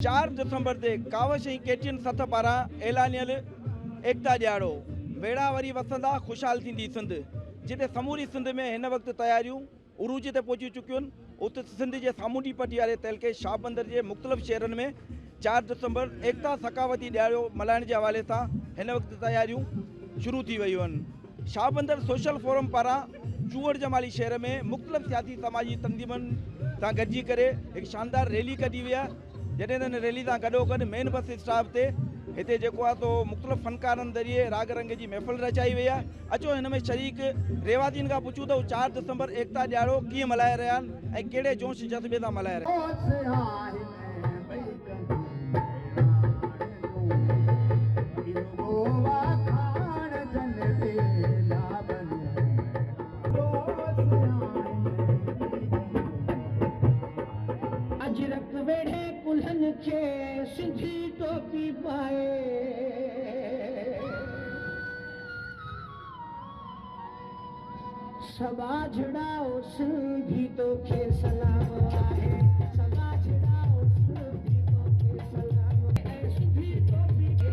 4 December ते कावश ऐं केटियन सथ पारां ऐलानियल एकता ॾियारो बेड़ा वरी वसंदा खुशहाल थींदी सिंध, जिते समूरी सिंध में हिन वक़्तु तयारियूं उरूज ते पहुची चुकियूं आहिनि। उते सिंध जे सामूंडी पटी वारे तहलके शाहबंदर जे मुख़्तलिफ़ शहरनि में 4 दिसंबर एकता सकावती ॾियारो मल्हाइण जे हवाले सां हिन वक़्तु तयारियूं शुरू थी वियूं आहिनि। शाहबंदर सोशल फोरम पारां चूअड़ जमाली शहर में मुख़्तलिफ़ सियासी समाजी तंज़ीमुनि सां गॾिजी करे हिकु शानदार रैली कढी वई आहे। जॾहिं हिन रैली सां गॾोगॾु मेन बस स्टॉप ते हिते जेको आहे तो मुख़्तलिफ़ फ़नकारनि ज़रिए राग रंग जी महफ़िल रचाई वई आहे। अचो हिन में शरीक रेवातीन खां पुछूं त 4 दिसंबर एकता ॾियारो कीअं मल्हाए रहिया आहिनि ऐं कहिड़े जोश जज़्बे सां मल्हाए रहिया आहिनि। अजरक वेढ़े कुल्हन के सिंधी टोपी पाए, सबा झड़ाओ सिंधी तो के सलाम आहे, सबा झड़ाओ सिंधी तो के सलाम आहे, सिंधी टोपी के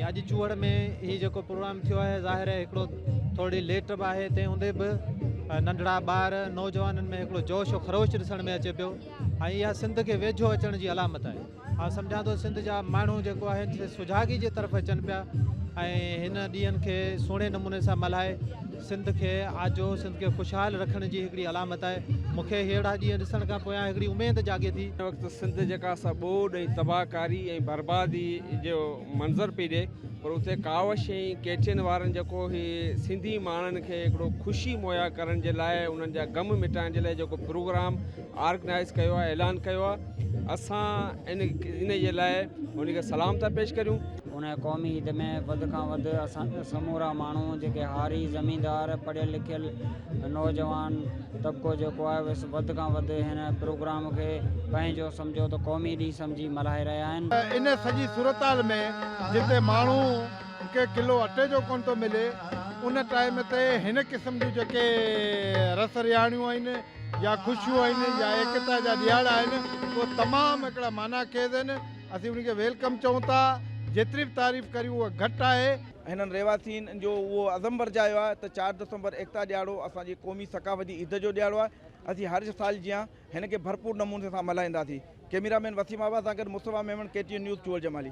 अॼु चूअड़ में ही जेको प्रोग्राम थियो आहे ज़ाहिर आहे हिकिड़ो थोरी लेट बि आहे, तंहिं हूंदे बि नंढड़ा ॿार नौजवाननि में हिकिड़ो जोश और ख़रोश ॾिसण में अचे पियो ऐं इहा सिंध खे वेझो अचण जी अलामत आहे। मां सम्झां थो सिंध जा माण्हू जेको आहे सुजागी जे तरफ़ अचनि पिया ऐं हिन ॾींहंनि खे सुहिणे नमूने सां मल्हाए सिंध खे आजो सिंध खे ख़ुशहाल रखण जी हिकिड़ी अलामत आहे। मूंखे अहिड़ा ॾींहं ॾिसण खां पोयां हिकिड़ी उमेद जाॻे थी। हिन वक़्तु सिंध जेका असां ॿोॾ ऐं तबाहकारी ऐं बर्बादी जो मंज़र पई ॾिए, पर उते कावश ऐं केटियन वारनि जेको ही सिंधी माण्हुनि खे हिकिड़ो ख़ुशी मुहैया करण जे लाइ उन्हनि जा ग़म मिटाइण जे लाइ जेको प्रोग्राम ऑर्गेनाइज़ कयो आहे, ऐलान कयो आहे, असां इन जे लाइ उनखे सलाम था पेश करियूं। उन क़ौमी ईद में वधि खां वधि असां समूरा माण्हू जेके हारी ज़मींदार पढ़ियल लिखियल नौजवान तबिको जेको आहे उहे वधि खां वधि हिन प्रोग्राम खे पंहिंजो सम्झो त क़ौमी ॾींहुं सम्झी मल्हाए रहिया आहिनि। इन सॼी सूरताल में जिते माण्हू खे किलो अटे जो कोन थो मिले, उन टाइम ते हिन क़िस्म जूं जेके रस रिहाणियूं आहिनि या ख़ुशियूं आहिनि या एकता जा ॾियारा आहिनि उहे तमामु हिकिड़ा माना खेज़ आहिनि। असीं उनखे वेलकम चऊं था, जेतिरी बि तारीफ़ करियूं उहा घटि आहे। हिननि रेवासीन जो उहो अज़म वरजायो आहे त 4 दिसंबर एकता ॾियारो असांजी क़ौमी सकाफ़ती ईद जो ॾियारो आहे। असीं हर साल जीअं हिन खे भरपूर नमूने सां मल्हाईंदासीं। कैमरामैन वसीम आबाद सां गॾु मुस्तफ़ा मेमन, KTN न्यूज़ चूअड़ जमाली।